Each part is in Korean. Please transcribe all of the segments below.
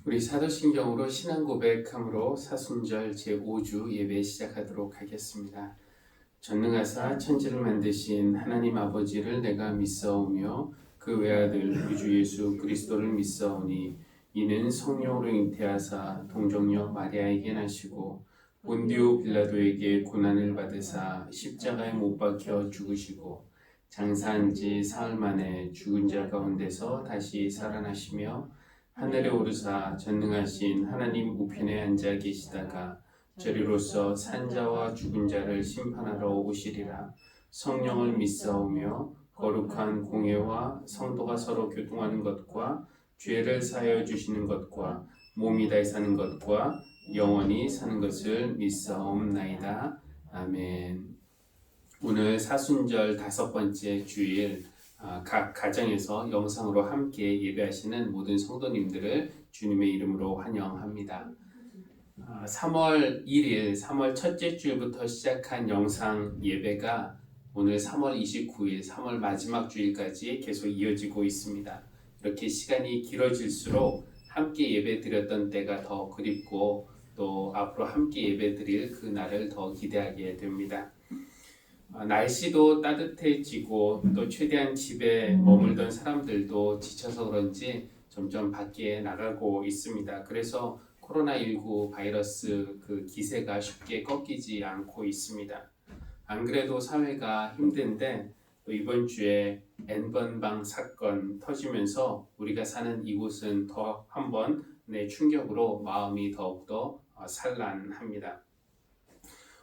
우리 사도신경으로 신앙 고백함으로 사순절 제5주 예배 시작하도록 하겠습니다. 전능하사 천지를 만드신 하나님 아버지를 내가 믿사오며 그 외아들 우리 주 예수 그리스도를 믿사오니 이는 성령으로 잉태하사 동정녀 마리아에게 나시고 본디오 빌라도에게 고난을 받으사 십자가에 못 박혀 죽으시고 장사한 지 사흘 만에 죽은 자 가운데서 다시 살아나시며 하늘에 오르사 전능하신 하나님 우편에 앉아 계시다가 저리로서 산자와 죽은 자를 심판하러 오시리라. 성령을 믿사오며 거룩한 공회와 성도가 서로 교통하는 것과 죄를 사하여 주시는 것과 몸이 다시 사는 것과 영원히 사는 것을 믿사옵나이다. 아멘. 오늘 사순절 5번째 주일, 각 가정에서 영상으로 함께 예배하시는 모든 성도님들을 주님의 이름으로 환영합니다. 3월 1일, 3월 첫째 주일부터 시작한 영상 예배가 오늘 3월 29일, 3월 마지막 주일까지 계속 이어지고 있습니다. 이렇게 시간이 길어질수록 함께 예배 드렸던 때가 더 그립고 또 앞으로 함께 예배 드릴 그 날을 더 기대하게 됩니다. 날씨도 따뜻해지고 또 최대한 집에 머물던 사람들도 지쳐서 그런지 점점 밖에 나가고 있습니다. 그래서 코로나19 바이러스 그 기세가 쉽게 꺾이지 않고 있습니다. 안 그래도 사회가 힘든데 또 이번 주에 N번방 사건 터지면서 우리가 사는 이곳은 더 한 번의 충격으로 마음이 더욱더 산란합니다.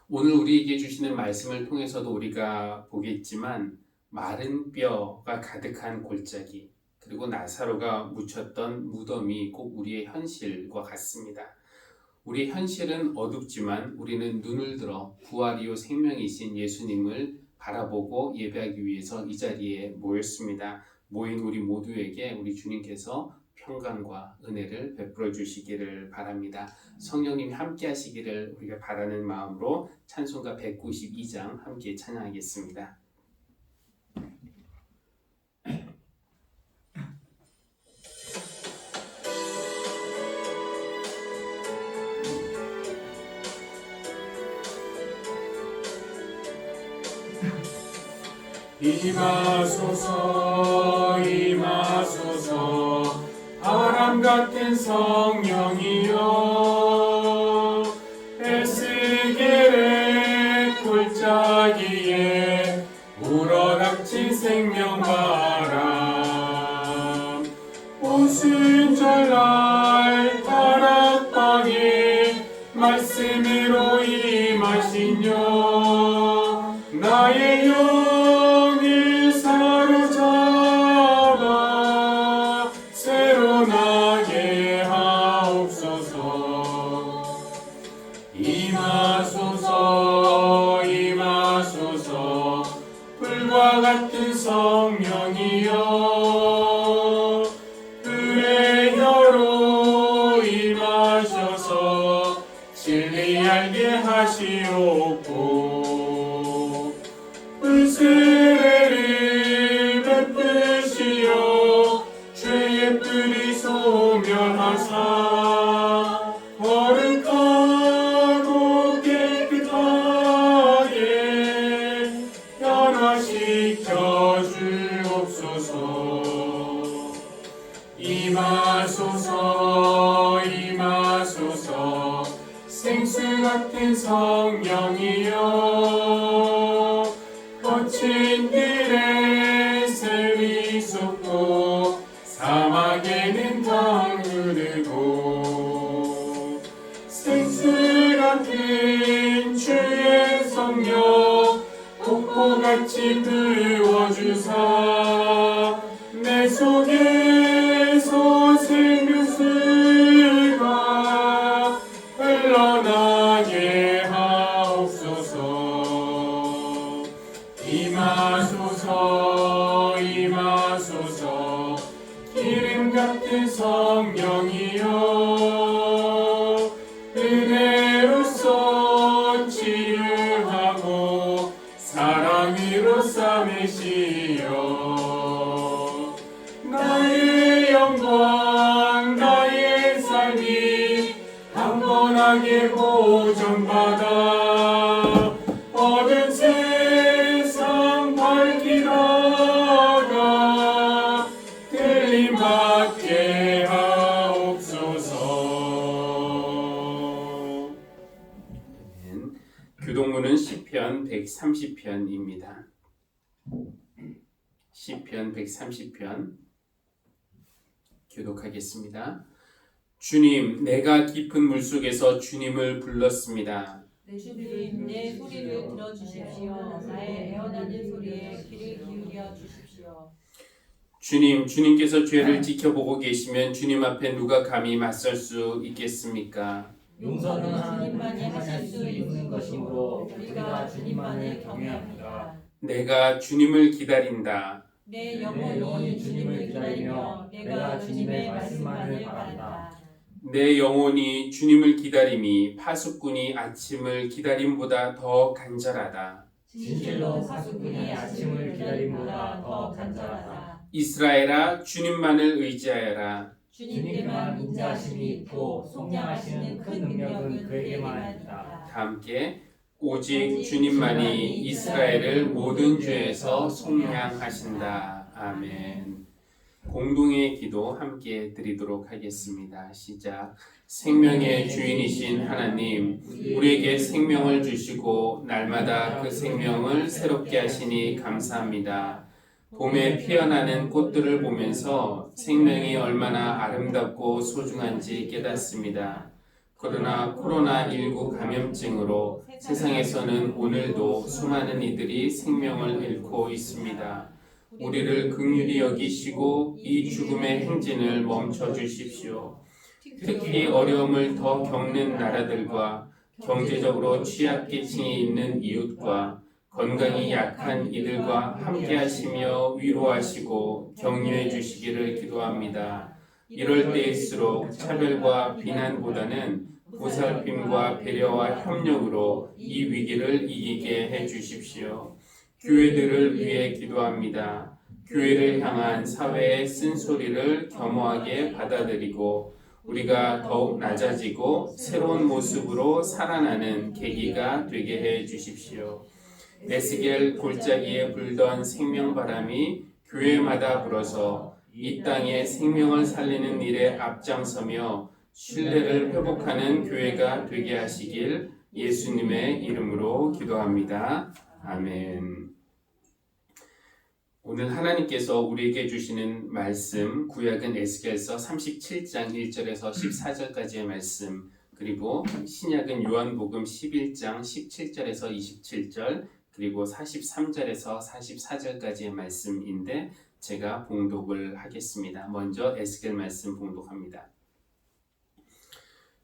오늘 우리에게 주시는 말씀을 통해서도 우리가 보겠지만 마른 뼈가 가득한 골짜기 그리고 나사로가 묻혔던 무덤이 꼭 우리의 현실과 같습니다. 우리의 현실은 어둡지만 우리는 눈을 들어 부활이요 생명이신 예수님을 바라보고 예배하기 위해서 이 자리에 모였습니다. 모인 우리 모두에게 우리 주님께서 평강과 은혜를 베풀어 주시기를 바랍니다. 성령님이 함께 하시기를 우리가 바라는 마음으로 찬송가 192장 함께 찬양하겠습니다. 임하소서 임하소서 바람 같은 성령이여 에스겔의 골짜기에 우러닥친 생명바람 오순절날 다락방에 말씀으로 임하시며 나의 영을 사로잡아 새로 나게 하옵소서. 임하소서 임하소서 불과 같은 성령이여 불의 혀로 임하셔서 진리 알게 하시옵고 세례를 베푸시어 죄의 뿌리 소멸하사 거룩하고 깨끗하게 변화시켜 주옵소서. 임하소서 임하소서 생수 같은 성령이여 거친 길에 샘이 솟고 사막에는 강 흐르고 생수 같은 주의 성령 폭포같이 부어주사 내 속에서 생명수가 흘러나게 하옵소서. 임하소서 임하소서 기름 같은 성령이여 은혜로서 치유하고 사랑으로 삼으시어 나의 영광 나의 삶이 평강의 보전받아 얻은 세상 밝히다가 들림받게 하옵소서. 교동문은 시편 130편입니다. 시편 130편 교독하겠습니다. 주님, 내가 깊은 물속에서 주님을 불렀습니다. 주님, 내 소리를 들어주십시오. 나의 애원하는 소리에 귀를 기울여 주십시오. 주님, 주님께서 죄를 지켜보고 계시면 주님 앞에 누가 감히 맞설 수 있겠습니까? 용서는 주님만이 하실 수 있는 것이므로 우리가 주님만을 경외합니다. 내가 주님을 기다린다. 내 영혼이 주님을 기다리며 내가 주님의 말씀만을 바란다. 내 영혼이 주님을 기다림이 파수꾼이 아침을 기다림보다 더 간절하다. 진실로 파수꾼이 아침을 기다림보다 더 간절하다. 이스라엘아, 주님만을 의지하여라. 주님께만 인자하심이 있고 속량하시는 큰 능력은 그에게만 있다. 다 함께 오직 주님만이 이스라엘을 모든 죄에서 속량하신다. 아멘. 공동의 기도 함께 드리도록 하겠습니다. 시작. 생명의 주인이신 하나님, 우리에게 생명을 주시고 날마다 그 생명을 새롭게 하시니 감사합니다. 봄에 피어나는 꽃들을 보면서 생명이 얼마나 아름답고 소중한지 깨닫습니다. 그러나 코로나19 감염증으로 세상에서는 오늘도 수많은 이들이 생명을 잃고 있습니다. 우리를 긍휼히 여기시고 이 죽음의 행진을 멈춰 주십시오. 특히 어려움을 더 겪는 나라들과 경제적으로 취약계층이 있는 이웃과 건강이 약한 이들과 함께 하시며 위로하시고 격려해 주시기를 기도합니다. 이럴 때일수록 차별과 비난보다는 보살핌과 배려와 협력으로 이 위기를 이기게 해 주십시오. 교회들을 위해 기도합니다. 교회를 향한 사회의 쓴소리를 겸허하게 받아들이고 우리가 더욱 낮아지고 새로운 모습으로 살아나는 계기가 되게 해 주십시오. 에스겔 골짜기에 불던 생명바람이 교회마다 불어서 이 땅에 생명을 살리는 일에 앞장서며 신뢰를 회복하는 교회가 되게 하시길 예수님의 이름으로 기도합니다. 아멘. 오늘 하나님께서 우리에게 주시는 말씀, 구약은 에스겔서 37장 1절에서 14절까지의 말씀, 그리고 신약은 요한복음 11장 17절에서 27절, 그리고 43절에서 44절까지의 말씀인데 제가 봉독을 하겠습니다. 먼저 에스겔 말씀 봉독합니다.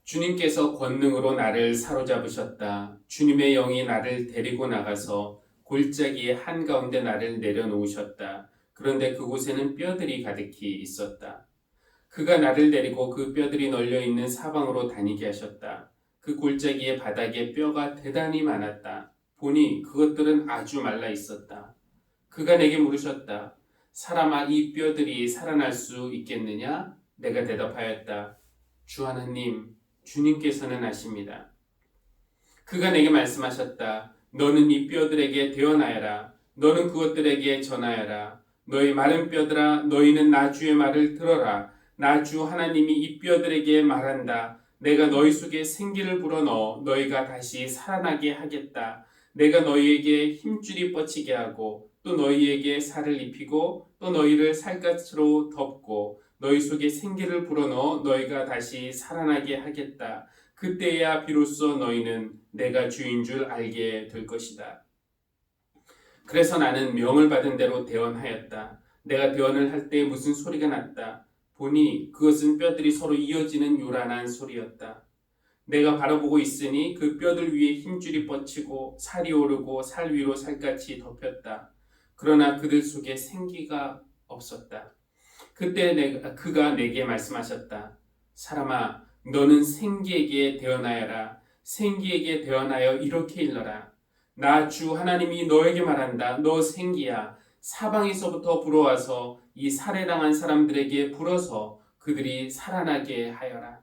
주님께서 권능으로 나를 사로잡으셨다. 주님의 영이 나를 데리고 나가서 골짜기의 한가운데 나를 내려놓으셨다. 그런데 그곳에는 뼈들이 가득히 있었다. 그가 나를 데리고 그 뼈들이 널려있는 사방으로 다니게 하셨다. 그 골짜기의 바닥에 뼈가 대단히 많았다. 보니 그것들은 아주 말라 있었다. 그가 내게 물으셨다. 사람아, 이 뼈들이 살아날 수 있겠느냐? 내가 대답하였다. 주 하나님, 주님께서는 아십니다. 그가 내게 말씀하셨다. 너는 이 뼈들에게 대언하여라. 너는 그것들에게 전하여라. 너희 마른 뼈들아, 너희는 나 주의 말을 들어라. 나 주 하나님이 이 뼈들에게 말한다. 내가 너희 속에 생기를 불어넣어 너희가 다시 살아나게 하겠다. 내가 너희에게 힘줄이 뻗치게 하고 또 너희에게 살을 입히고 또 너희를 살갗으로 덮고 너희 속에 생기를 불어넣어 너희가 다시 살아나게 하겠다. 그때야 비로소 너희는 내가 주인 줄 알게 될 것이다. 그래서 나는 명을 받은 대로 대언하였다. 내가 대언을 할 때 무슨 소리가 났다. 보니 그것은 뼈들이 서로 이어지는 요란한 소리였다. 내가 바라보고 있으니 그 뼈들 위에 힘줄이 뻗치고 살이 오르고 살 위로 살갗이 덮였다. 그러나 그들 속에 생기가 없었다. 그때 그가 내게 말씀하셨다. 사람아, 너는 생기에게 대언하여라. 생기에게 대언하여 이렇게 일러라. 나 주 하나님이 너에게 말한다. 너 생기야. 사방에서부터 불어와서 이 살해당한 사람들에게 불어서 그들이 살아나게 하여라.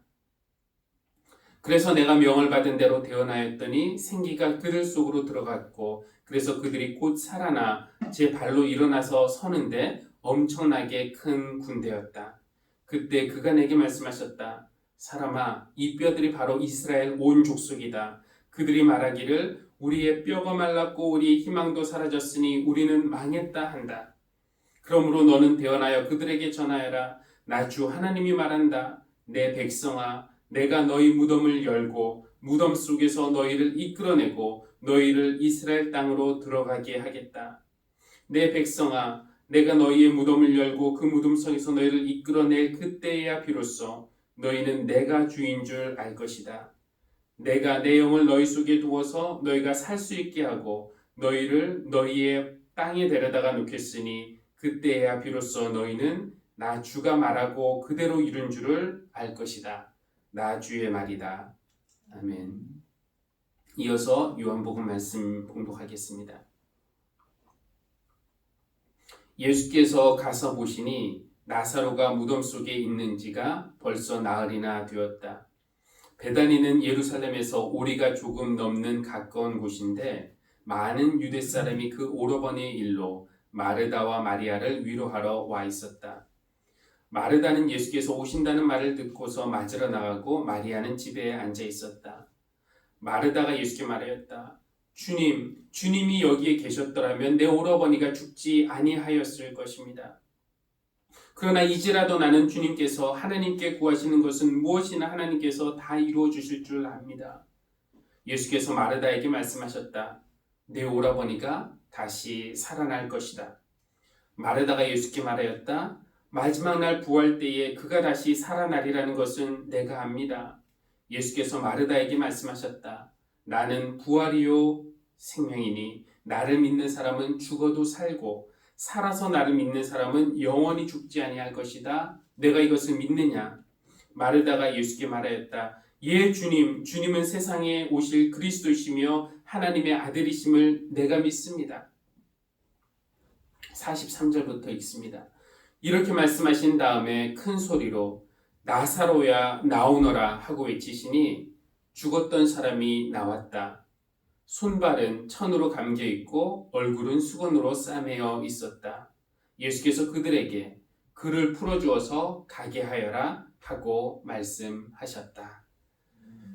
그래서 내가 명을 받은 대로 대언하였더니 생기가 그들 속으로 들어갔고 그래서 그들이 곧 살아나 제 발로 일어나서 서는데 엄청나게 큰 군대였다. 그때 그가 내게 말씀하셨다. 사람아, 이 뼈들이 바로 이스라엘 온 족속이다. 그들이 말하기를 우리의 뼈가 말랐고 우리의 희망도 사라졌으니 우리는 망했다 한다. 그러므로 너는 대언하여 그들에게 전하여라. 나 주 하나님이 말한다. 내 백성아, 내가 너희 무덤을 열고 무덤 속에서 너희를 이끌어내고 너희를 이스라엘 땅으로 들어가게 하겠다. 내 백성아, 내가 너희의 무덤을 열고 그 무덤 속에서 너희를 이끌어낼 그때야 비로소 너희는 내가 주인 줄 알 것이다. 내가 내 영을 너희 속에 두어서 너희가 살 수 있게 하고 너희를 너희의 땅에 데려다가 놓겠으니 그때야 비로소 너희는 나 주가 말하고 그대로 이룬 줄을 알 것이다. 나 주의 말이다. 아멘. 이어서 요한복음 말씀 봉독하겠습니다. 예수께서 가서 보시니 나사로가 무덤 속에 있는지가 벌써 나흘이나 되었다. 베다니는 예루살렘에서 오리가 조금 넘는 가까운 곳인데 많은 유대 사람이 그 오라버니의 일로 마르다와 마리아를 위로하러 와 있었다. 마르다는 예수께서 오신다는 말을 듣고서 맞으러 나가고 마리아는 집에 앉아 있었다. 마르다가 예수께 말하였다. 주님, 주님이 여기에 계셨더라면 내 오라버니가 죽지 아니하였을 것입니다. 그러나 이제라도 나는 주님께서 하나님께 구하시는 것은 무엇이나 하나님께서 다 이루어 주실 줄 압니다. 예수께서 마르다에게 말씀하셨다. 내 오라버니가 다시 살아날 것이다. 마르다가 예수께 말하였다. 마지막 날 부활 때에 그가 다시 살아나리라는 것은 내가 압니다. 예수께서 마르다에게 말씀하셨다. 나는 부활이요 생명이니 나를 믿는 사람은 죽어도 살고 살아서 나를 믿는 사람은 영원히 죽지 아니할 것이다. 내가 이것을 믿느냐? 마르다가 예수께 말하였다. 예 주님, 주님은 세상에 오실 그리스도이시며 하나님의 아들이심을 내가 믿습니다. 43절부터 읽습니다. 이렇게 말씀하신 다음에 큰 소리로 나사로야 나오너라 하고 외치시니 죽었던 사람이 나왔다. 손발은 천으로 감겨 있고 얼굴은 수건으로 싸매어 있었다. 예수께서 그들에게 그를 풀어주어서 가게 하여라 하고 말씀하셨다.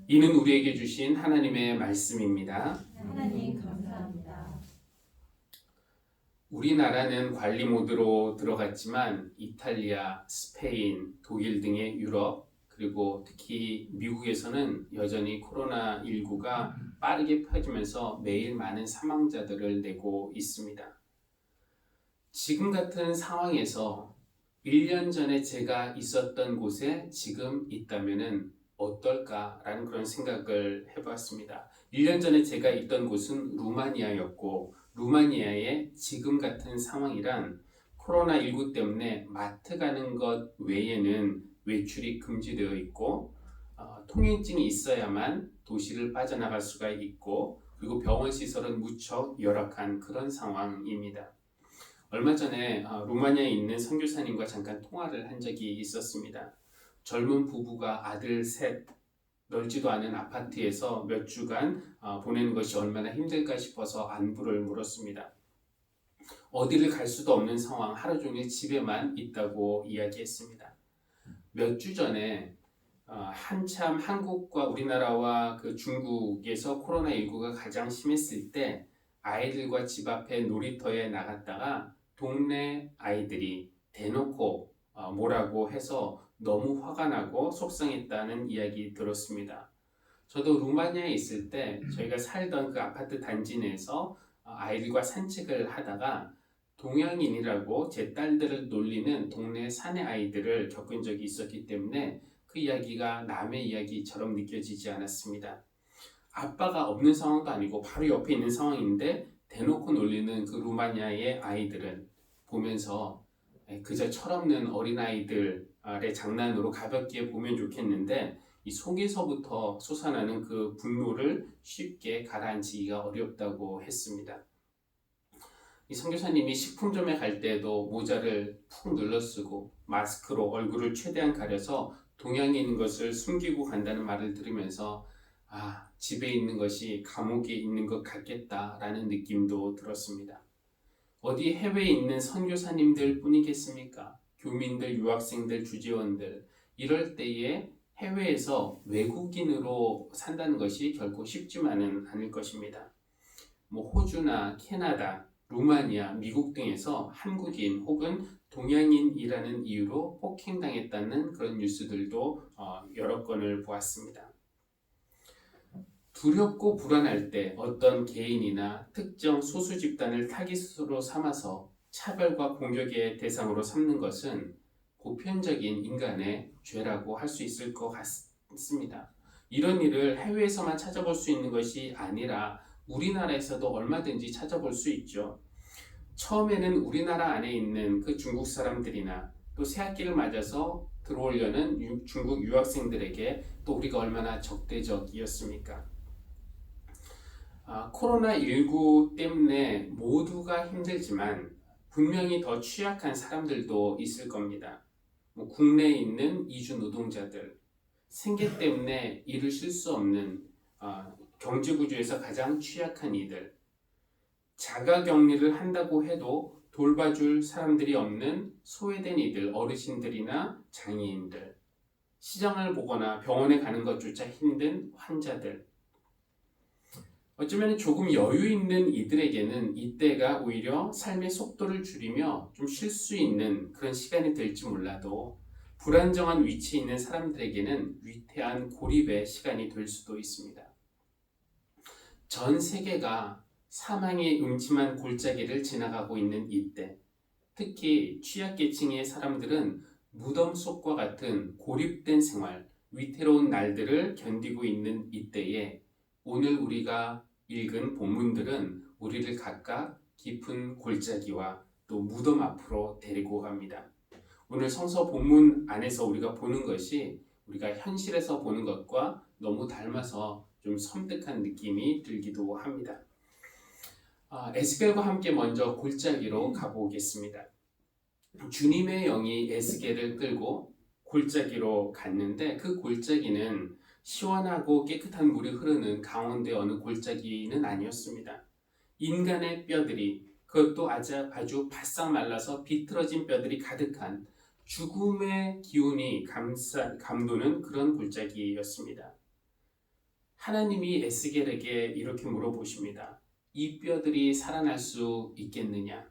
이는 우리에게 주신 하나님의 말씀입니다. 하나님 감사합니다. 우리나라는 관리 모드로 들어갔지만 이탈리아, 스페인, 독일 등의 유럽 그리고 특히 미국에서는 여전히 코로나19가 빠르게 퍼지면서 매일 많은 사망자들을 내고 있습니다. 지금 같은 상황에서 1년 전에 제가 있었던 곳에 지금 있다면 어떨까라는 그런 생각을 해봤습니다. 1년 전에 제가 있던 곳은 루마니아였고 루마니아의 지금 같은 상황이란 코로나19 때문에 마트 가는 것 외에는 외출이 금지되어 있고 통행증이 있어야만 도시를 빠져나갈 수가 있고 그리고 병원 시설은 무척 열악한 그런 상황입니다. 얼마 전에 루마니아에 있는 선교사님과 잠깐 통화를 한 적이 있었습니다. 젊은 부부가 아들 셋 넓지도 않은 아파트에서 몇 주간 보내는 것이 얼마나 힘들까 싶어서 안부를 물었습니다. 어디를 갈 수도 없는 상황, 하루 종일 집에만 있다고 이야기했습니다. 몇 주 전에 한참 한국과 우리나라와 그 중국에서 코로나19가 가장 심했을 때 아이들과 집 앞에 놀이터에 나갔다가 동네 아이들이 대놓고 뭐라고 해서 너무 화가 나고 속상했다는 이야기 들었습니다. 저도 루마니아에 있을 때 저희가 살던 그 아파트 단지 내에서 아이들과 산책을 하다가 동양인이라고 제 딸들을 놀리는 동네 사내 아이들을 겪은 적이 있었기 때문에 그 이야기가 남의 이야기처럼 느껴지지 않았습니다. 아빠가 없는 상황도 아니고 바로 옆에 있는 상황인데 대놓고 놀리는 그 루마니아의 아이들은 보면서 그저 철없는 어린아이들의 장난으로 가볍게 보면 좋겠는데 이 속에서부터 솟아나는 그 분노를 쉽게 가라앉히기가 어렵다고 했습니다. 이 선교사님이 식품점에 갈 때도 모자를 푹 눌러 쓰고 마스크로 얼굴을 최대한 가려서 동양에 있는 것을 숨기고 간다는 말을 들으면서 집에 있는 것이 감옥에 있는 것 같겠다라는 느낌도 들었습니다. 어디 해외에 있는 선교사님들 뿐이겠습니까? 교민들, 유학생들, 주재원들 이럴 때에 해외에서 외국인으로 산다는 것이 결코 쉽지만은 않을 것입니다. 호주나 캐나다, 루마니아, 미국 등에서 한국인 혹은 동양인이라는 이유로 폭행당했다는 그런 뉴스들도 여러 건을 보았습니다. 두렵고 불안할 때 어떤 개인이나 특정 소수 집단을 타깃으로 삼아서 차별과 공격의 대상으로 삼는 것은 보편적인 인간의 죄라고 할 수 있을 것 같습니다. 이런 일을 해외에서만 찾아볼 수 있는 것이 아니라 우리나라에서도 얼마든지 찾아볼 수 있죠. 처음에는 우리나라 안에 있는 그 중국 사람들이나 또 새학기를 맞아서 들어오려는 중국 유학생들에게 또 우리가 얼마나 적대적이었습니까? 코로나19 때문에 모두가 힘들지만 분명히 더 취약한 사람들도 있을 겁니다. 국내에 있는 이주 노동자들, 생계 때문에 일을 쉴 수 없는 경제구조에서 가장 취약한 이들, 자가격리를 한다고 해도 돌봐줄 사람들이 없는 소외된 이들, 어르신들이나 장애인들, 시장을 보거나 병원에 가는 것조차 힘든 환자들, 어쩌면 조금 여유 있는 이들에게는 이때가 오히려 삶의 속도를 줄이며 좀 쉴 수 있는 그런 시간이 될지 몰라도 불안정한 위치에 있는 사람들에게는 위태한 고립의 시간이 될 수도 있습니다. 전 세계가 사망의 음침한 골짜기를 지나가고 있는 이때, 특히 취약계층의 사람들은 무덤 속과 같은 고립된 생활, 위태로운 날들을 견디고 있는 이때에 오늘 우리가 읽은 본문들은 우리를 각각 깊은 골짜기와 또 무덤 앞으로 데리고 갑니다. 오늘 성서 본문 안에서 우리가 보는 것이 우리가 현실에서 보는 것과 너무 닮아서 좀 섬뜩한 느낌이 들기도 합니다. 에스겔과 함께 먼저 골짜기로 가보겠습니다. 주님의 영이 에스겔을 끌고 골짜기로 갔는데 그 골짜기는 시원하고 깨끗한 물이 흐르는 강원도의 어느 골짜기는 아니었습니다. 인간의 뼈들이, 그것도 아주 바싹 말라서 비틀어진 뼈들이 가득한 죽음의 기운이 감도는 그런 골짜기였습니다. 하나님이 에스겔에게 이렇게 물어보십니다. 이 뼈들이 살아날 수 있겠느냐?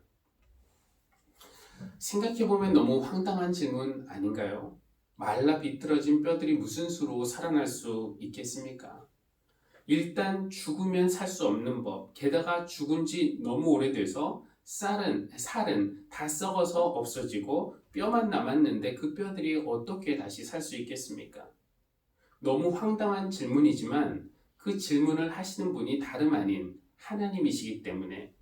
생각해보면 너무 황당한 질문 아닌가요? 말라 비틀어진 뼈들이 무슨 수로 살아날 수 있겠습니까? 일단 죽으면 살 수 없는 법, 게다가 죽은 지 너무 오래돼서 살은 다 썩어서 없어지고 뼈만 남았는데 그 뼈들이 어떻게 다시 살 수 있겠습니까? 너무 황당한 질문이지만 그 질문을 하시는 분이 다름 아닌 하나님이시기 때문에,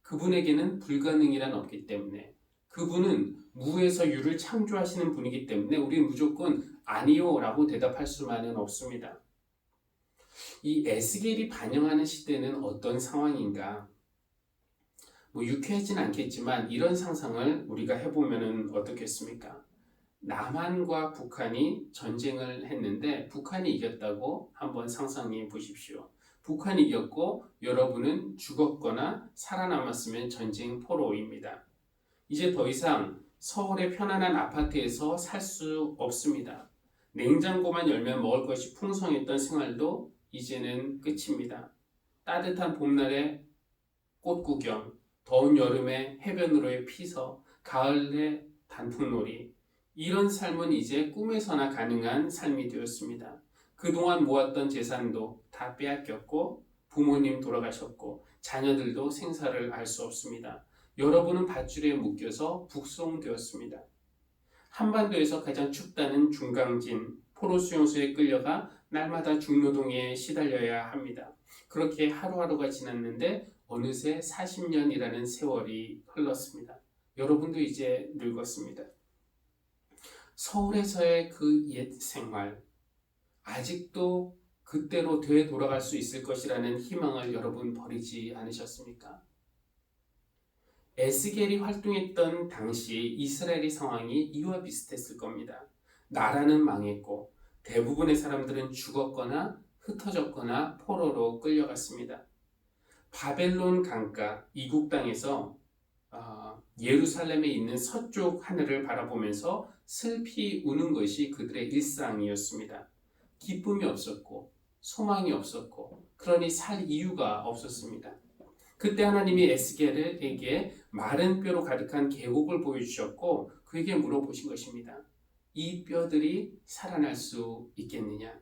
그분에게는 불가능이란 없기 때문에, 그분은 무에서 유를 창조하시는 분이기 때문에 우리는 무조건 아니요 라고 대답할 수만은 없습니다. 이 에스겔이 반영하는 시대는 어떤 상황인가? 유쾌하진 않겠지만 이런 상상을 우리가 해보면 어떻겠습니까? 남한과 북한이 전쟁을 했는데 북한이 이겼다고 한번 상상해 보십시오. 북한이 이겼고 여러분은 죽었거나 살아남았으면 전쟁 포로입니다. 이제 더 이상 서울의 편안한 아파트에서 살 수 없습니다. 냉장고만 열면 먹을 것이 풍성했던 생활도 이제는 끝입니다. 따뜻한 봄날에 꽃 구경, 더운 여름에 해변으로의 피서, 가을에 단풍놀이, 이런 삶은 이제 꿈에서나 가능한 삶이 되었습니다. 그동안 모았던 재산도 다 빼앗겼고 부모님 돌아가셨고 자녀들도 생사를 알 수 없습니다. 여러분은 밧줄에 묶여서 북송되었습니다. 한반도에서 가장 춥다는 중강진, 포로 수용소에 끌려가 날마다 중노동에 시달려야 합니다. 그렇게 하루하루가 지났는데 어느새 40년이라는 세월이 흘렀습니다. 여러분도 이제 늙었습니다. 서울에서의 그 옛 생활, 아직도 그때로 되돌아갈 수 있을 것이라는 희망을 여러분 버리지 않으셨습니까? 에스겔이 활동했던 당시 이스라엘의 상황이 이와 비슷했을 겁니다. 나라는 망했고 대부분의 사람들은 죽었거나 흩어졌거나 포로로 끌려갔습니다. 바벨론 강가 이국 땅에서 예루살렘에 있는 서쪽 하늘을 바라보면서 슬피 우는 것이 그들의 일상이었습니다. 기쁨이 없었고 소망이 없었고 그러니 살 이유가 없었습니다. 그때 하나님이 에스겔에게 마른 뼈로 가득한 계곡을 보여주셨고 그에게 물어보신 것입니다. 이 뼈들이 살아날 수 있겠느냐?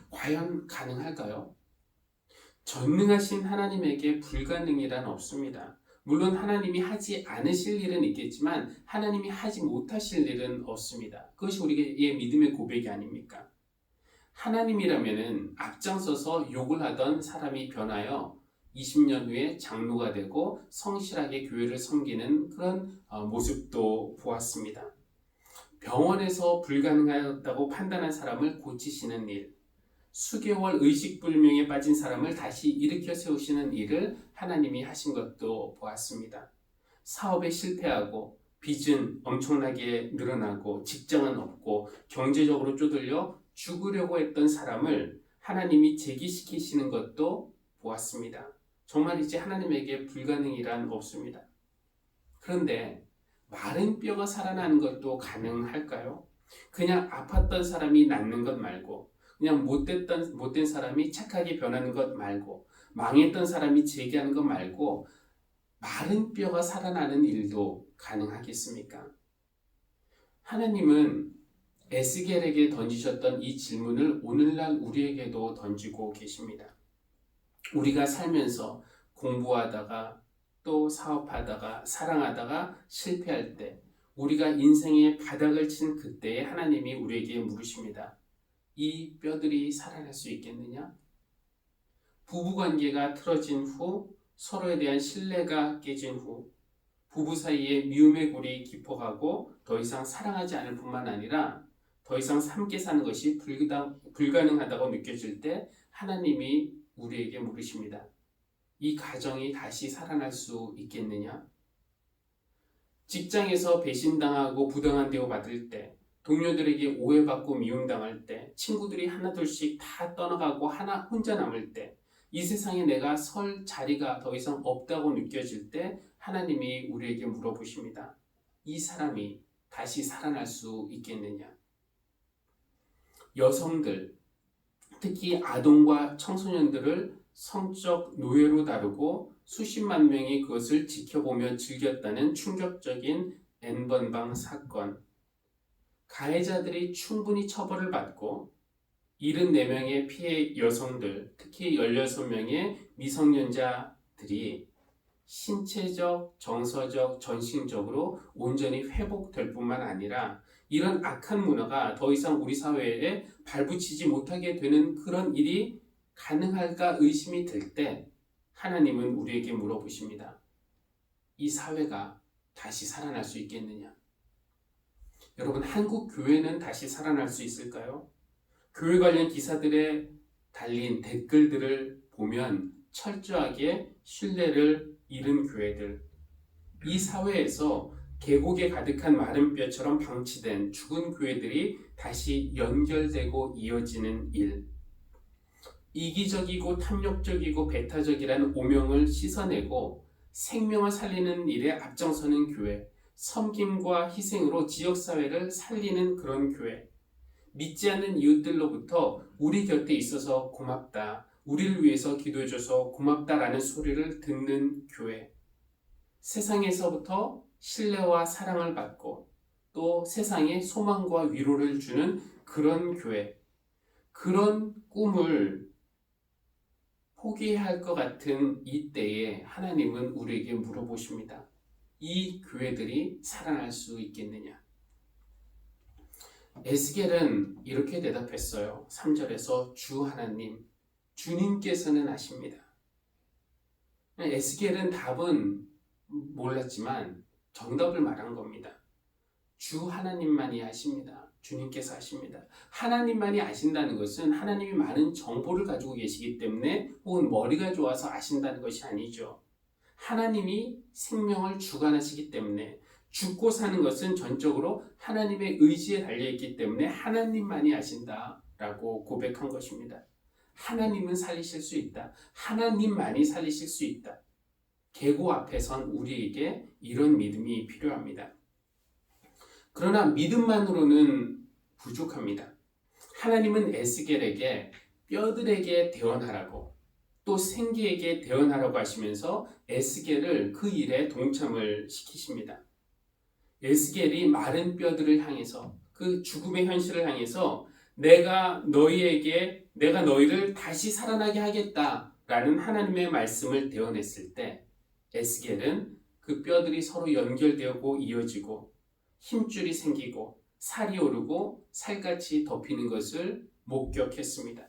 과연 가능할까요? 전능하신 하나님에게 불가능이란 없습니다. 물론 하나님이 하지 않으실 일은 있겠지만 하나님이 하지 못하실 일은 없습니다. 그것이 우리의 믿음의 고백이 아닙니까? 하나님이라면은 앞장서서 욕을 하던 사람이 변하여 20년 후에 장로가 되고 성실하게 교회를 섬기는 그런 모습도 보았습니다. 병원에서 불가능하다고 판단한 사람을 고치시는 일, 수개월 의식불명에 빠진 사람을 다시 일으켜 세우시는 일을 하나님이 하신 것도 보았습니다. 사업에 실패하고 빚은 엄청나게 늘어나고 직장은 없고 경제적으로 쪼들려 죽으려고 했던 사람을 하나님이 재기시키시는 것도 보았습니다. 정말이지 하나님에게 불가능이란 없습니다. 그런데 마른 뼈가 살아나는 것도 가능할까요? 그냥 아팠던 사람이 낫는 것 말고 그냥 못된 사람이 착하게 변하는 것 말고 망했던 사람이 재기하는 것 말고 마른 뼈가 살아나는 일도 가능하겠습니까? 하나님은 에스겔에게 던지셨던 이 질문을 오늘날 우리에게도 던지고 계십니다. 우리가 살면서 공부하다가 또 사업하다가 사랑하다가 실패할 때 우리가 인생의 바닥을 친 그때에 하나님이 우리에게 물으십니다. 이 뼈들이 살아날 수 있겠느냐? 부부관계가 틀어진 후 서로에 대한 신뢰가 깨진 후 부부 사이에 미움의 골이 깊어가고 더 이상 사랑하지 않을 뿐만 아니라 더 이상 함께 사는 것이 불가능하다고 느껴질 때 하나님이 우리에게 물으십니다. 이 가정이 다시 살아날 수 있겠느냐? 직장에서 배신당하고 부당한 대우 받을 때, 동료들에게 오해받고 미움당할 때, 친구들이 하나둘씩 다 떠나가고 하나 혼자 남을 때, 이 세상에 내가 설 자리가 더 이상 없다고 느껴질 때 하나님이 우리에게 물어보십니다. 이 사람이 다시 살아날 수 있겠느냐? 여성들, 특히 아동과 청소년들을 성적 노예로 다루고 수십만 명이 그것을 지켜보며 즐겼다는 충격적인 N번방 사건. 가해자들이 충분히 처벌을 받고 74명의 피해 여성들, 특히 16명의 미성년자들이 신체적, 정서적, 전신적으로 온전히 회복될 뿐만 아니라 이런 악한 문화가 더 이상 우리 사회에 발붙이지 못하게 되는 그런 일이 가능할까 의심이 들 때 하나님은 우리에게 물어보십니다. 이 사회가 다시 살아날 수 있겠느냐? 여러분, 한국 교회는 다시 살아날 수 있을까요? 교회 관련 기사들에 달린 댓글들을 보면 철저하게 신뢰를 잃은 교회들, 이 사회에서 계곡에 가득한 마른 뼈처럼 방치된 죽은 교회들이 다시 연결되고 이어지는 일, 이기적이고 탐욕적이고 배타적이라는 오명을 씻어내고 생명을 살리는 일에 앞장서는 교회, 섬김과 희생으로 지역사회를 살리는 그런 교회, 믿지 않는 이웃들로부터 우리 곁에 있어서 고맙다, 우리를 위해서 기도해줘서 고맙다라는 소리를 듣는 교회, 세상에서부터 신뢰와 사랑을 받고 또 세상에 소망과 위로를 주는 그런 교회, 그런 꿈을 포기해야 할 것 같은 이때에 하나님은 우리에게 물어보십니다. 이 교회들이 살아날 수 있겠느냐? 에스겔은 이렇게 대답했어요. 3절에서 주 하나님, 주님께서는 아십니다. 에스겔은 답은 몰랐지만 정답을 말한 겁니다. 주 하나님만이 아십니다. 주님께서 아십니다. 하나님만이 아신다는 것은 하나님이 많은 정보를 가지고 계시기 때문에 혹은 머리가 좋아서 아신다는 것이 아니죠. 하나님이 생명을 주관하시기 때문에 죽고 사는 것은 전적으로 하나님의 의지에 달려있기 때문에 하나님만이 아신다라고 고백한 것입니다. 하나님은 살리실 수 있다. 하나님만이 살리실 수 있다. 계고 앞에 선 우리에게 이런 믿음이 필요합니다. 그러나 믿음만으로는 부족합니다. 하나님은 에스겔에게 뼈들에게 대언하라고 또 생기에게 대언하라고 하시면서 에스겔을 그 일에 동참을 시키십니다. 에스겔이 마른 뼈들을 향해서 그 죽음의 현실을 향해서 내가 너희를 다시 살아나게 하겠다라는 하나님의 말씀을 대언했을 때 에스겔은 그 뼈들이 서로 연결되고 이어지고 힘줄이 생기고 살이 오르고 살같이 덮이는 것을 목격했습니다.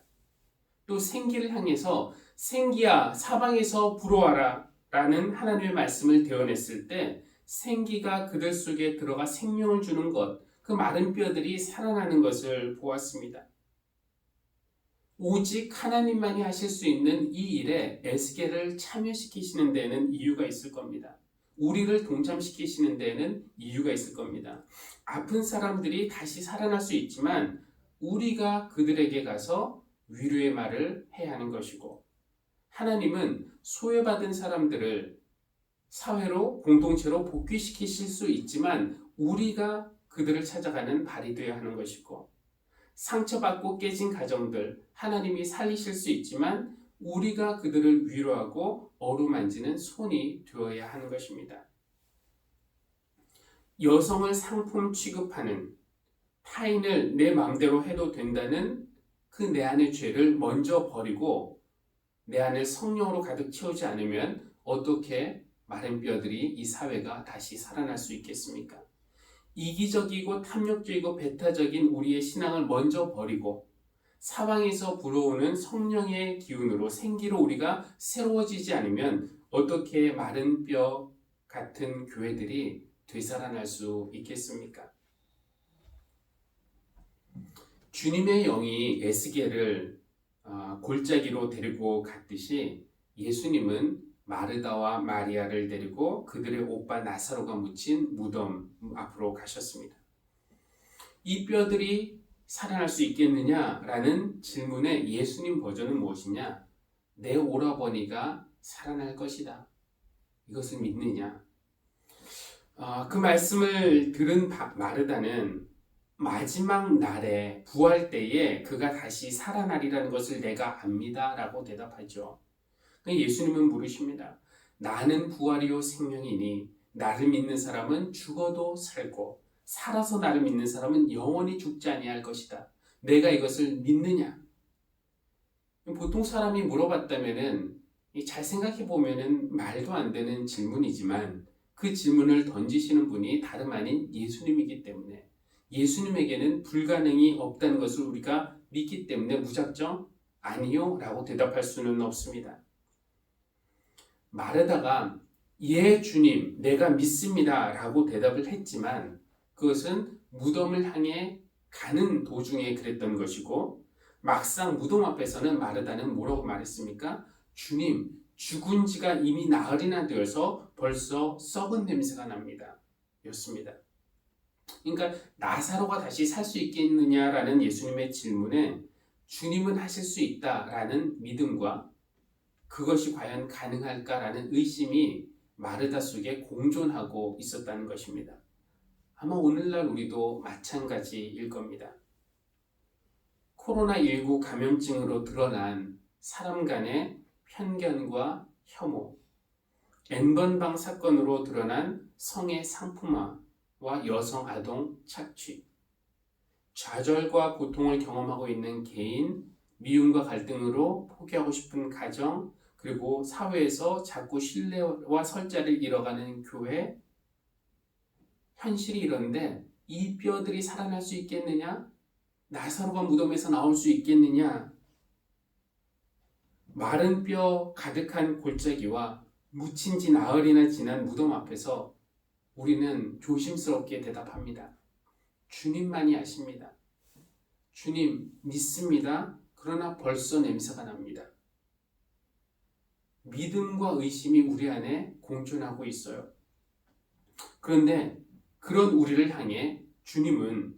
또 생기를 향해서 생기야 사방에서 불어와라 라는 하나님의 말씀을 대언했을 때 생기가 그들 속에 들어가 생명을 주는 것, 그 마른 뼈들이 살아나는 것을 보았습니다. 오직 하나님만이 하실 수 있는 이 일에 에스겔을 참여시키시는 데는 이유가 있을 겁니다. 우리를 동참시키시는 데는 이유가 있을 겁니다. 아픈 사람들이 다시 살아날 수 있지만 우리가 그들에게 가서 위로의 말을 해야 하는 것이고, 하나님은 소외받은 사람들을 사회로 공동체로 복귀시키실 수 있지만 우리가 그들을 찾아가는 발이 되어야 하는 것이고, 상처받고 깨진 가정들 하나님이 살리실 수 있지만 우리가 그들을 위로하고 어루만지는 손이 되어야 하는 것입니다. 여성을 상품 취급하는, 타인을 내 마음대로 해도 된다는 그 내 안의 죄를 먼저 버리고 내 안을 성령으로 가득 채우지 않으면 어떻게 마른 뼈들이 이 사회가 다시 살아날 수 있겠습니까? 이기적이고 탐욕적이고 배타적인 우리의 신앙을 먼저 버리고 사방에서 불어오는 성령의 기운으로 생기로 우리가 새로워지지 않으면 어떻게 마른 뼈 같은 교회들이 되살아날 수 있겠습니까? 주님의 영이 에스겔을 골짜기로 데리고 갔듯이 예수님은 마르다와 마리아를 데리고 그들의 오빠 나사로가 묻힌 무덤 앞으로 가셨습니다. 이 뼈들이 살아날 수 있겠느냐라는 질문에 예수님 버전은 무엇이냐? 내 오라버니가 살아날 것이다. 이것을 믿느냐? 그 말씀을 들은 마르다는 마지막 날에 부활 때에 그가 다시 살아나리라는 것을 내가 압니다 라고 대답하죠. 예수님은 물으십니다. 나는 부활이요 생명이니 나를 믿는 사람은 죽어도 살고 살아서 나를 믿는 사람은 영원히 죽지 아니할 것이다. 내가 이것을 믿느냐? 보통 사람이 물어봤다면은 잘 생각해 보면은 말도 안 되는 질문이지만 그 질문을 던지시는 분이 다름 아닌 예수님이기 때문에 예수님에게는 불가능이 없다는 것을 우리가 믿기 때문에 무작정 아니요 라고 대답할 수는 없습니다. 마르다가 예 주님 내가 믿습니다 라고 대답을 했지만 그것은 무덤을 향해 가는 도중에 그랬던 것이고, 막상 무덤 앞에서는 마르다는 뭐라고 말했습니까? 주님 죽은 지가 이미 나흘이나 되어서 벌써 썩은 냄새가 납니다 였습니다. 그러니까 나사로가 다시 살 수 있겠느냐라는 예수님의 질문에 주님은 하실 수 있다라는 믿음과 그것이 과연 가능할까라는 의심이 마르다 속에 공존하고 있었다는 것입니다. 아마 오늘날 우리도 마찬가지일 겁니다. 코로나19 감염증으로 드러난 사람 간의 편견과 혐오, N번방 사건으로 드러난 성의 상품화와 여성 아동 착취, 좌절과 고통을 경험하고 있는 개인, 미움과 갈등으로 포기하고 싶은 가정, 그리고 사회에서 자꾸 신뢰와 설자를 잃어가는 교회, 현실이 이런데 이 뼈들이 살아날 수 있겠느냐? 나사로가 무덤에서 나올 수 있겠느냐? 마른 뼈 가득한 골짜기와 묻힌 지 나흘이나 지난 무덤 앞에서 우리는 조심스럽게 대답합니다. 주님만이 아십니다. 주님 믿습니다. 그러나 벌써 냄새가 납니다. 믿음과 의심이 우리 안에 공존하고 있어요. 그런데 그런 우리를 향해 주님은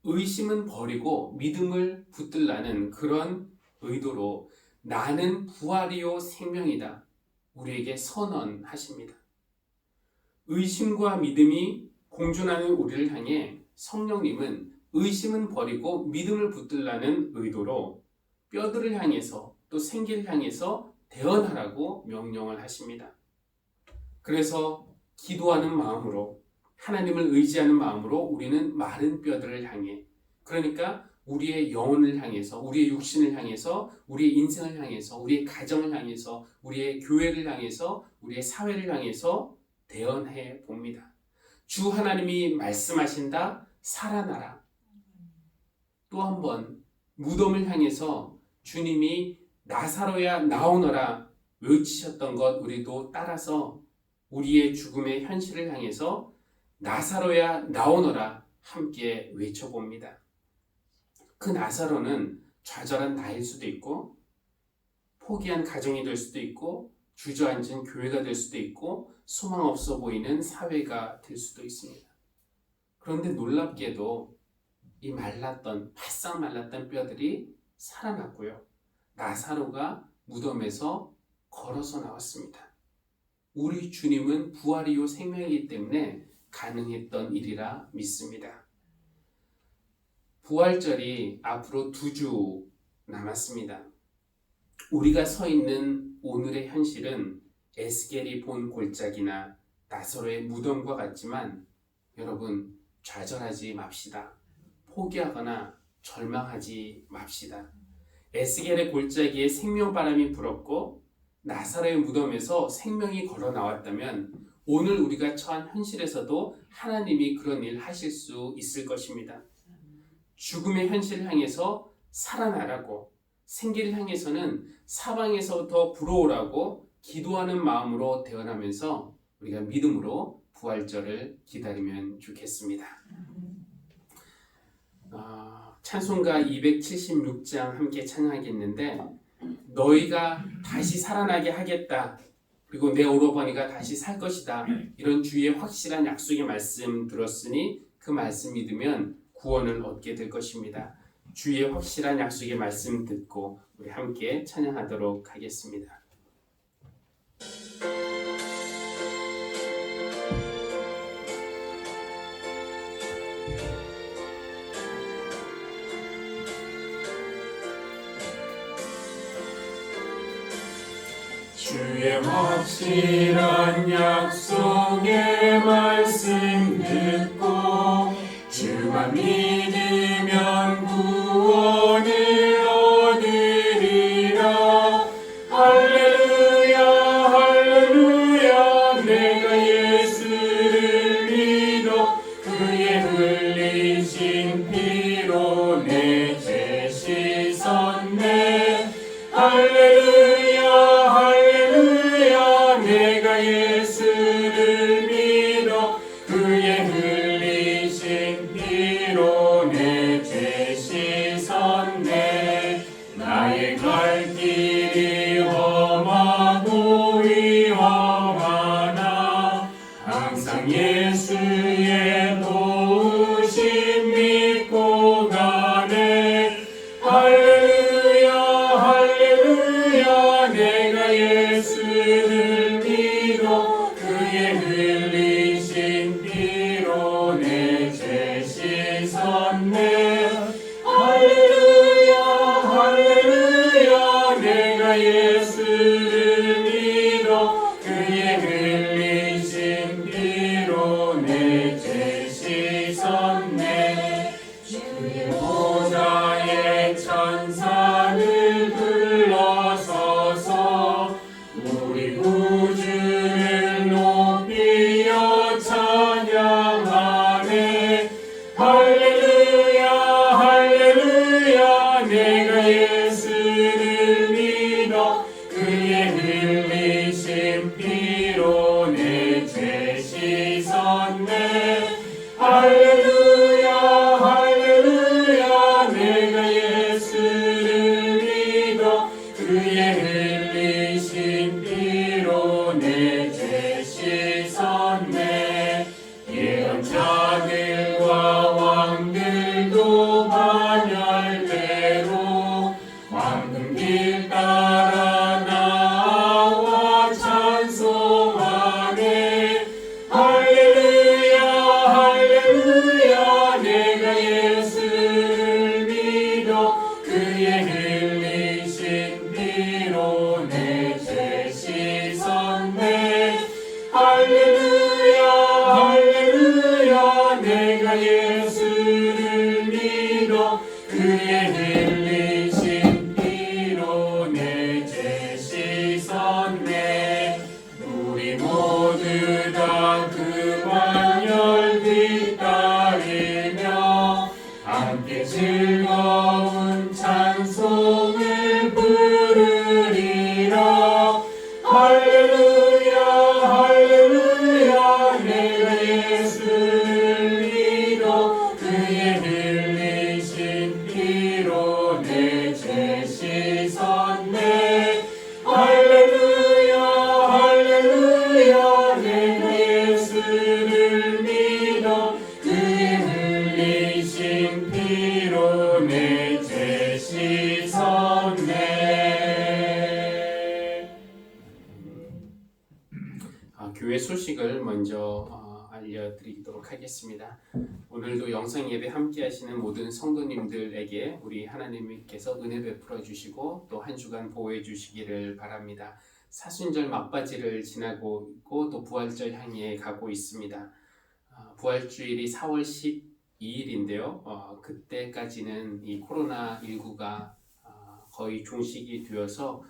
의심은 버리고 믿음을 붙들라는 그런 의도로 나는 부활이요 생명이다 우리에게 선언하십니다. 의심과 믿음이 공존하는 우리를 향해 성령님은 의심은 버리고 믿음을 붙들라는 의도로 뼈들을 향해서 또 생기를 향해서 대언하라고 명령을 하십니다. 그래서 기도하는 마음으로 하나님을 의지하는 마음으로 우리는 마른 뼈들을 향해, 그러니까 우리의 영혼을 향해서, 우리의 육신을 향해서, 우리의 인생을 향해서, 우리의 가정을 향해서, 우리의 교회를 향해서, 우리의 사회를 향해서 대언해 봅니다. 주 하나님이 말씀하신다, 살아나라. 또 한 번 무덤을 향해서 주님이 나사로야 나오너라 외치셨던 것 우리도 따라서 우리의 죽음의 현실을 향해서 나사로야 나오너라 함께 외쳐봅니다. 그 나사로는 좌절한 나일 수도 있고 포기한 가정이 될 수도 있고 주저앉은 교회가 될 수도 있고 소망 없어 보이는 사회가 될 수도 있습니다. 그런데 놀랍게도 이 바싹 말랐던 뼈들이 살아났고요. 나사로가 무덤에서 걸어서 나왔습니다. 우리 주님은 부활이요 생명이기 때문에 가능했던 일이라 믿습니다. 부활절이 앞으로 2주 남았습니다. 우리가 서 있는 오늘의 현실은 에스겔이 본 골짜기나 나사로의 무덤과 같지만 여러분 좌절하지 맙시다. 포기하거나 절망하지 맙시다. 에스겔의 골짜기에 생명바람이 불었고 나사로의 무덤에서 생명이 걸어 나왔다면 오늘 우리가 처한 현실에서도 하나님이 그런 일 하실 수 있을 것입니다. 죽음의 현실을 향해서 살아나라고, 생기를 향해서는 사방에서부터 불어오라고 기도하는 마음으로 대언하면서 우리가 믿음으로 부활절을 기다리면 좋겠습니다. 찬송가 276장 함께 찬양하겠는데, 너희가 다시 살아나게 하겠다, 그리고 내 오라버니가 다시 살 것이다, 이런 주의 확실한 약속의 말씀 들었으니 그 말씀 믿으면 구원을 얻게 될 것입니다. 주의 확실한 약속의 말씀 듣고 우리 함께 찬양하도록 하겠습니다. 주의 확실한 약속의 말씀 듣고 주만 믿으면 구원을 얻으리라. 할렐루야 할렐루야 내가 예수를 믿어 그의 흘리신 피로 내 죄 씻었네. 할렐루야 할렐루야 내가 예수를 믿어 그의 흘리신 피로 내 죄 씻었네. 나의 갈 길이 험하고 위험하나 항상 예수의 도우심 믿고 가네. 할렐루야 할렐루야 내가 예수를 믿어 그의 흘리신 피로 내 죄 씻었네. 할렐루야 할렐루야 내가 예수를 믿어 그의 흘리신 피로 내 죄 씻었네. 주의 보좌의 천사를 둘러서서 우리 구주를 높이어 찬양하네. 할렐루야 할렐루야 내가 예수를 믿어 그의 흘리신 피로 내 죄 씻었네. 할렐루야 할렐루야 내가 예수를 믿어 그의 흘리신 피로 내 죄 씻었네. 예언자 그의 흘리신 피로 내 죄 씻었네. 할렐루야 할렐루야 내가 예수를 믿어 그의 흘리신 피로 내 죄 씻었네. 우리 모두 다 그 방열 뒤따르며 함께 즐거운 찬송을 부르리라. 할렐루야 할렐루야 내가 예수를 믿어 그의 흘리신 피로 내 죄 씻었네. 할렐루야 할렐루야 내가 예수를 믿어 그의 흘리신 피로 내 죄 씻었네. 교회 소식을 먼저 알려드리도록 하겠습니다. 오늘도 영상 예배 함께 하시는 모든 성도님들에게 우리 하나님께서 은혜 베풀어 주시고 또 한 주간 보호해 주시기를 바랍니다. 사순절 막바지를 지나고 있고 또 부활절 향해 가고 있습니다. 부활주일이 4월 12일인데요. 그때까지는 이 코로나19가 거의 종식이 되어서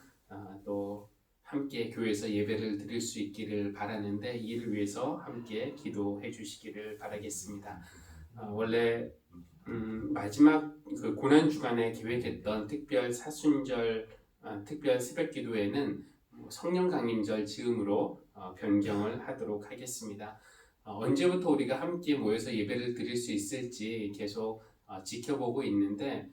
또 함께 교회에서 예배를 드릴 수 있기를 바라는데 이를 위해서 함께 기도해 주시기를 바라겠습니다. 원래 마지막 그 고난 주간에 계획했던 특별 사순절 특별 새벽기도회는 성령 강림절 즈음으로 변경을 하도록 하겠습니다. 언제부터 우리가 함께 모여서 예배를 드릴 수 있을지 계속 지켜보고 있는데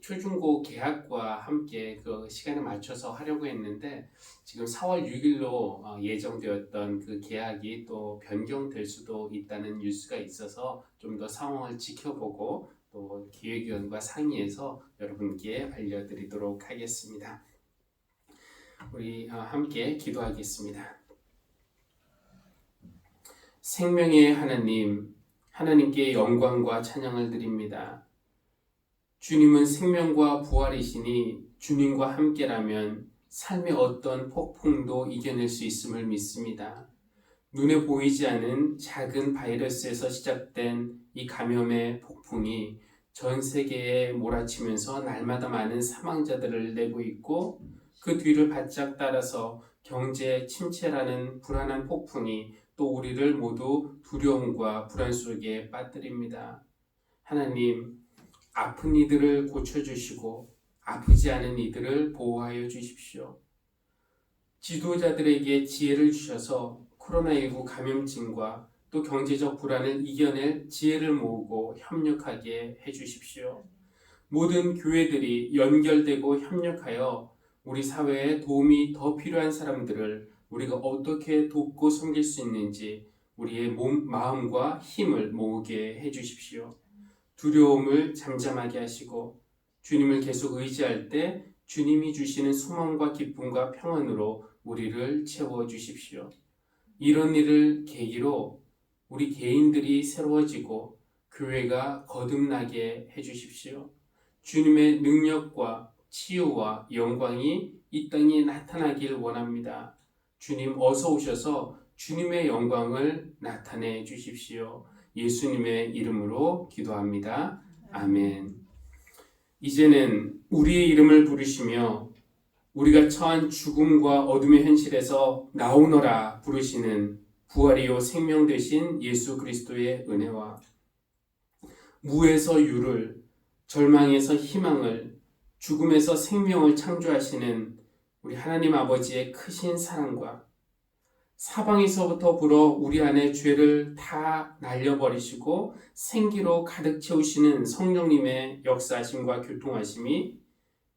초중고 개학과 함께 그 시간에 맞춰서 하려고 했는데 지금 4월 6일로 예정되었던 그 개학이 또 변경될 수도 있다는 뉴스가 있어서 좀 더 상황을 지켜보고 또 기획위원과 상의해서 여러분께 알려드리도록 하겠습니다. 우리 함께 기도하겠습니다. 생명의 하나님, 하나님께 영광과 찬양을 드립니다. 주님은 생명과 부활이시니 주님과 함께라면 삶의 어떤 폭풍도 이겨낼 수 있음을 믿습니다. 눈에 보이지 않은 작은 바이러스에서 시작된 이 감염의 폭풍이 전 세계에 몰아치면서 날마다 많은 사망자들을 내고 있고 그 뒤를 바짝 따라서 경제 침체라는 불안한 폭풍이 또 우리를 모두 두려움과 불안 속에 빠뜨립니다. 하나님, 아픈 이들을 고쳐주시고 아프지 않은 이들을 보호하여 주십시오. 지도자들에게 지혜를 주셔서 코로나19 감염증과 또 경제적 불안을 이겨낼 지혜를 모으고 협력하게 해주십시오. 모든 교회들이 연결되고 협력하여 우리 사회에 도움이 더 필요한 사람들을 우리가 어떻게 돕고 섬길 수 있는지 우리의 마음과 힘을 모으게 해주십시오. 두려움을 잠잠하게 하시고 주님을 계속 의지할 때 주님이 주시는 소망과 기쁨과 평안으로 우리를 채워주십시오. 이런 일을 계기로 우리 개인들이 새로워지고 교회가 거듭나게 해주십시오. 주님의 능력과 치유와 영광이 이 땅에 나타나길 원합니다. 주님 어서 오셔서 주님의 영광을 나타내 주십시오. 예수님의 이름으로 기도합니다. 아멘. 이제는 우리의 이름을 부르시며 우리가 처한 죽음과 어둠의 현실에서 나오너라 부르시는 부활이요 생명 되신 예수 그리스도의 은혜와 무에서 유를, 절망에서 희망을, 죽음에서 생명을 창조하시는 우리 하나님 아버지의 크신 사랑과 사방에서부터 불어 우리 안에 죄를 다 날려버리시고 생기로 가득 채우시는 성령님의 역사하심과 교통하심이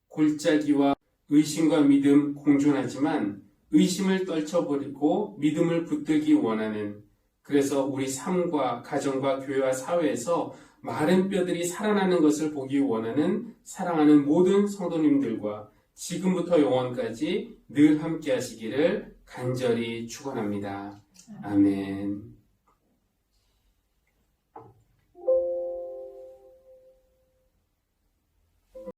골짜기와 의심과 믿음 공존하지만 의심을 떨쳐버리고 믿음을 붙들기 원하는, 그래서 우리 삶과 가정과 교회와 사회에서 마른 뼈들이 살아나는 것을 보기 원하는 사랑하는 모든 성도님들과 지금부터 영원까지 늘 함께 하시기를 간절히 축원합니다. 아멘.